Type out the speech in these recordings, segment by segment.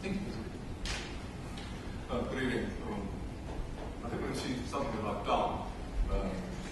Thank you. Good evening. I think we'll see something that I've done,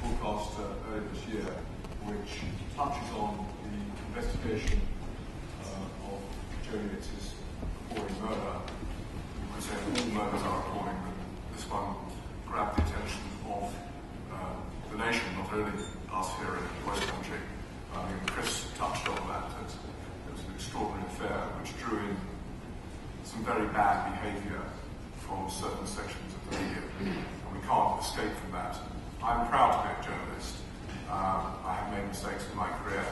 broadcast earlier this year, which touches on the investigation of Joe Yates's appalling murder. You could say all murders are appalling, but this one grabbed the attention of the nation, not only us here in the West Country. Chris touched on that. It was an extraordinary affair which drew in some very bad behaviour from certain sections of the media, and we can't escape from that. I'm proud to be a journalist. I have made mistakes in my career,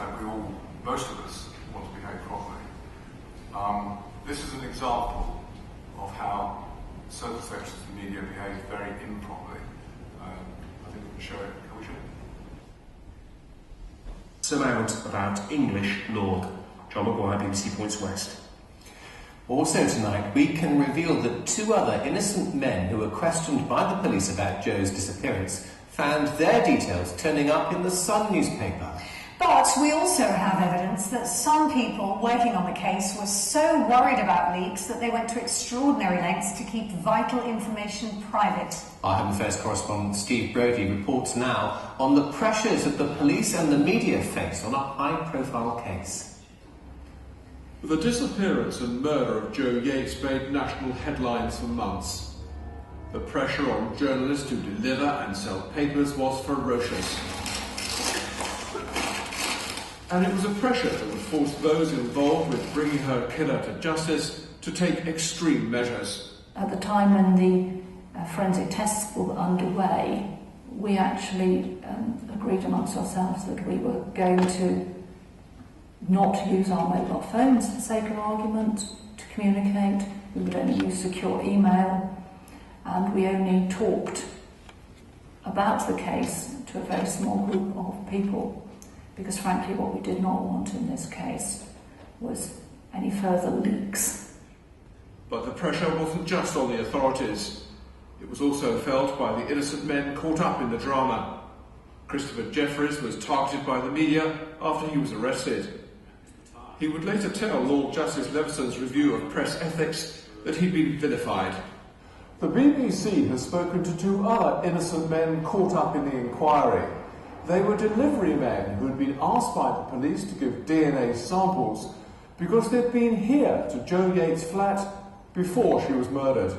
and most of us, want to behave properly. This is an example of how certain sections of the media behave very improperly. I think we can show it. Can we show it? Some out about English Lord. John Maguire, BBC Points West. Also tonight, we can reveal that two other innocent men who were questioned by the police about Joe's disappearance found their details turning up in the Sun newspaper. But we also have evidence that some people working on the case were so worried about leaks that they went to extraordinary lengths to keep vital information private. Our Home Affairs correspondent Steve Brodie reports now on the pressures that the police and the media face on a high-profile case. The disappearance and murder of Joe Yates made national headlines for months. The pressure on journalists to deliver and sell papers was ferocious. And it was a pressure that would force those involved with bringing her killer to justice to take extreme measures. At the time when the forensic tests were underway, we actually agreed amongst ourselves that we were going to not use our mobile phones for sake of argument to communicate. We would only use secure email, and we only talked about the case to a very small group of people, because frankly what we did not want in this case was any further leaks. But the pressure wasn't just on the authorities. It was also felt by the innocent men caught up in the drama. Christopher Jeffries was targeted by the media after he was arrested. He would later tell Lord Justice Leveson's review of press ethics that he'd been vilified. The BBC has spoken to two other innocent men caught up in the inquiry. They were delivery men who had been asked by the police to give DNA samples because they'd been here to Joe Yates' flat before she was murdered.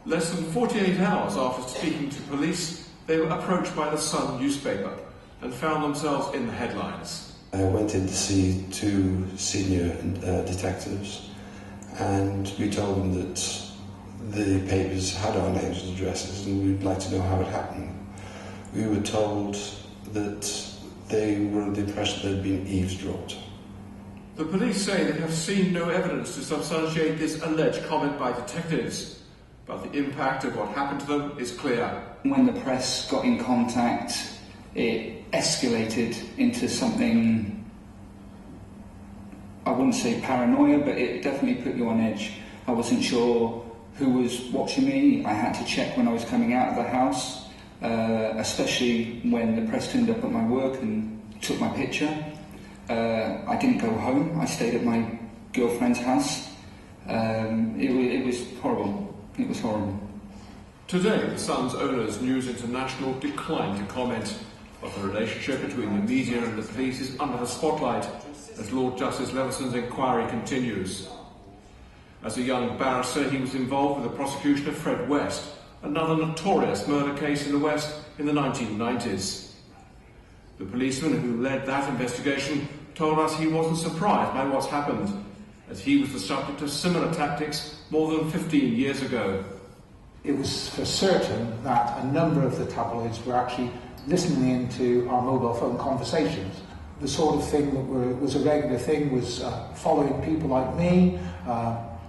Less than 48 hours after speaking to police, they were approached by the Sun newspaper and found themselves in the headlines. I went in to see two senior detectives, and we told them that the papers had our names and addresses and we'd like to know how it happened. We were told that they were under the impression they'd been eavesdropped. The police say they have seen no evidence to substantiate this alleged comment by detectives, but the impact of what happened to them is clear. When the press got in contact, it escalated into something, I wouldn't say paranoia, but it definitely put you on edge. I wasn't sure who was watching me. I had to check when I was coming out of the house, especially when the press turned up at my work and took my picture. I didn't go home. I stayed at my girlfriend's house. It was horrible. It was horrible. Today, the Sun's owners, News International, declined to comment, but the relationship between the media and the police is under the spotlight as Lord Justice Leveson's inquiry continues. As a young barrister, he was involved with the prosecution of Fred West, another notorious murder case in the West in the 1990s. The policeman who led that investigation told us he wasn't surprised by what's happened, as he was the subject of similar tactics more than 15 years ago. It was for certain that a number of the tabloids were actually listening into our mobile phone conversations. The sort of thing that was a regular thing was following people like me,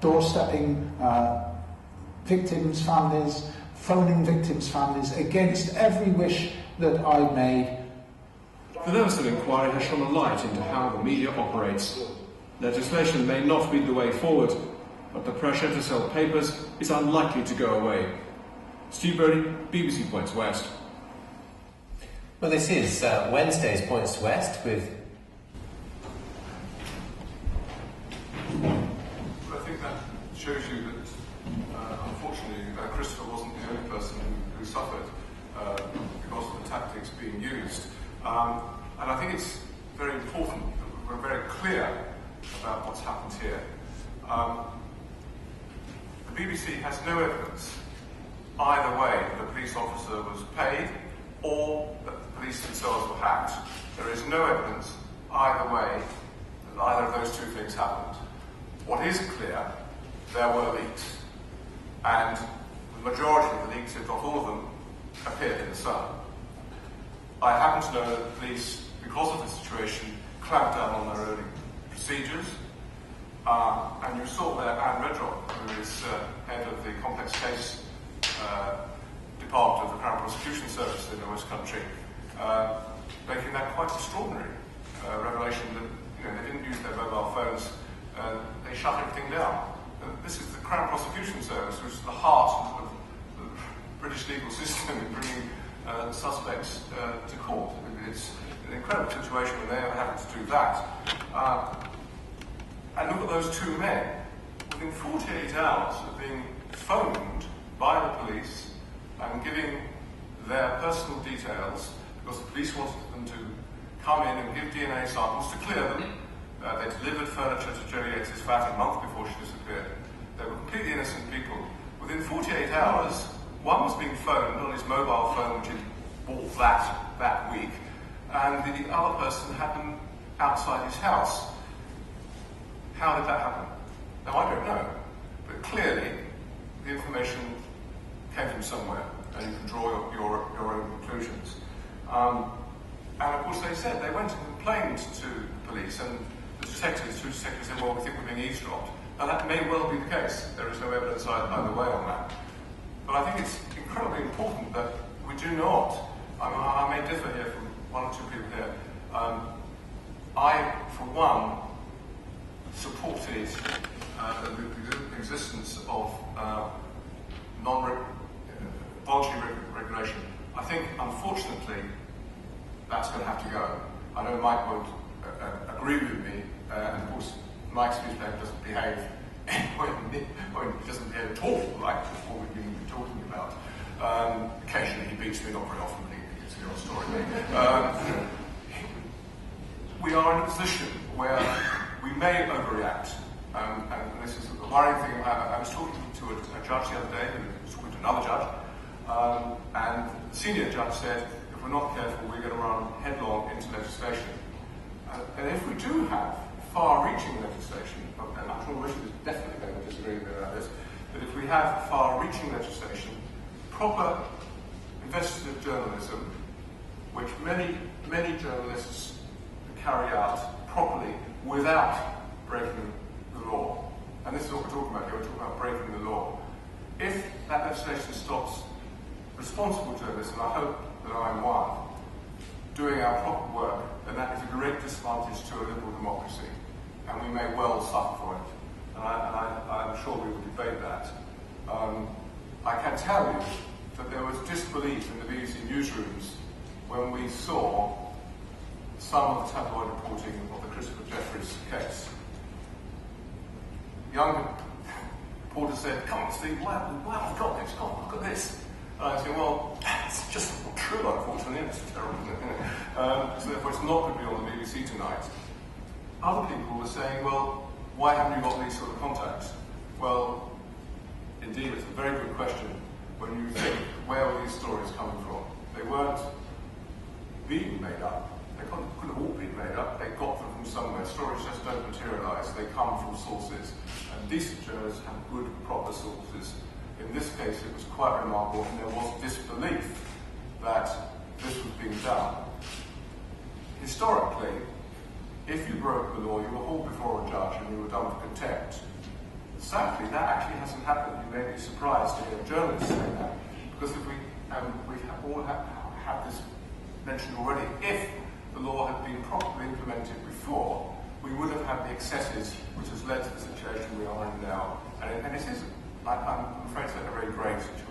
doorstepping victims' families, phoning victims' families against every wish that I made. The Leveson inquiry has shone a light into how the media operates. Legislation may not be the way forward, but the pressure to sell papers is unlikely to go away. Steve Brodie, BBC Points West. Well, this is Wednesday's Points West with shows you that, unfortunately, Christopher wasn't the only person who suffered because of the tactics being used. And I think it's very important that we're very clear about what's happened here. The BBC has no evidence either way that a police officer was paid or that the police themselves were hacked. There is no evidence either way that either of those two things happened. What is clear, there were leaks, and the majority of the leaks, if not all of them, appeared in the Sun. I happen to know that the police, because of the situation, clamped down on their own procedures, and you saw there Anne Redrock, who is head of the complex case department of the Crown Prosecution Service in the West Country, making that quite extraordinary revelation that they didn't use their mobile phones, they shut everything down. This is the Crown Prosecution Service, which is the heart of the British legal system in bringing suspects to court. It's an incredible situation when they are having to do that. And look at those two men. Within 48 hours of being phoned by the police and giving their personal details, because the police wanted them to come in and give DNA samples to clear them. They delivered furniture to Joe Yates's flat a month before she disappeared. They were completely innocent people. Within 48 hours, one was being phoned on his mobile phone, which he bought that week, and the other person had them outside his house. How did that happen? Now, I don't know, but clearly the information came from somewhere, and you can draw your own conclusions. And of course, they said they went and complained to the police, and the detectives said, well, we think we're being eavesdropped. Now, that may well be the case. There is no evidence either way on that. But I think it's incredibly important that we do not, I may differ here from one or two people here, I, for one, supported the existence of voluntary regulation. I think, unfortunately, that's going to have to go. I know Mike won't agree with me, and of course, Mike's newspaper doesn't behave he doesn't behave at all like what we've been talking about. Occasionally he beats me, not very often, but it's a good story. We are in a position where we may overreact, and this is a worrying thing. I was talking to a judge the other day, who was talking to another judge, and the senior judge said, if we're not careful, we're going to run headlong into legislation. And if we do have far-reaching legislation, and I'm sure Richard is definitely going to disagree with me about this, but if we have far-reaching legislation, proper investigative journalism, which many journalists carry out properly without breaking the law, and this is what we're talking about here, we're talking about breaking the law. If that legislation stops responsible journalists, and I hope that I'm one, doing our proper work, then that is a great disadvantage to a liberal democracy, and we may well suffer for it. And I'm sure we will debate that. I can tell you that there was disbelief in the BBC newsrooms when we saw some of the tabloid reporting of the Christopher Jeffries case. Young reporters said, come on Steve, wow, I've got this, come on, look at this. And I said, well, it's just not true, unfortunately, it's terrible, isn't it? So therefore it's not going to be on the BBC tonight. Other people were saying, well, why haven't you got these sort of contacts? Well, indeed, it's a very good question when you think, where were these stories coming from? They weren't being made up. They couldn't have all been made up. They got them from somewhere. Stories just don't materialise. They come from sources. And decent journalists have good, proper sources. In this case, it was quite remarkable, and there was disbelief that this was being done. Historically, if you broke the law, you were hauled before a judge and you were done for contempt. Sadly, that actually hasn't happened. You may be surprised to hear journalists say that, because if we all had this mentioned already, if the law had been properly implemented before, we would have had the excesses which has led to the situation we are in now. And it is, I'm afraid, a very grave situation.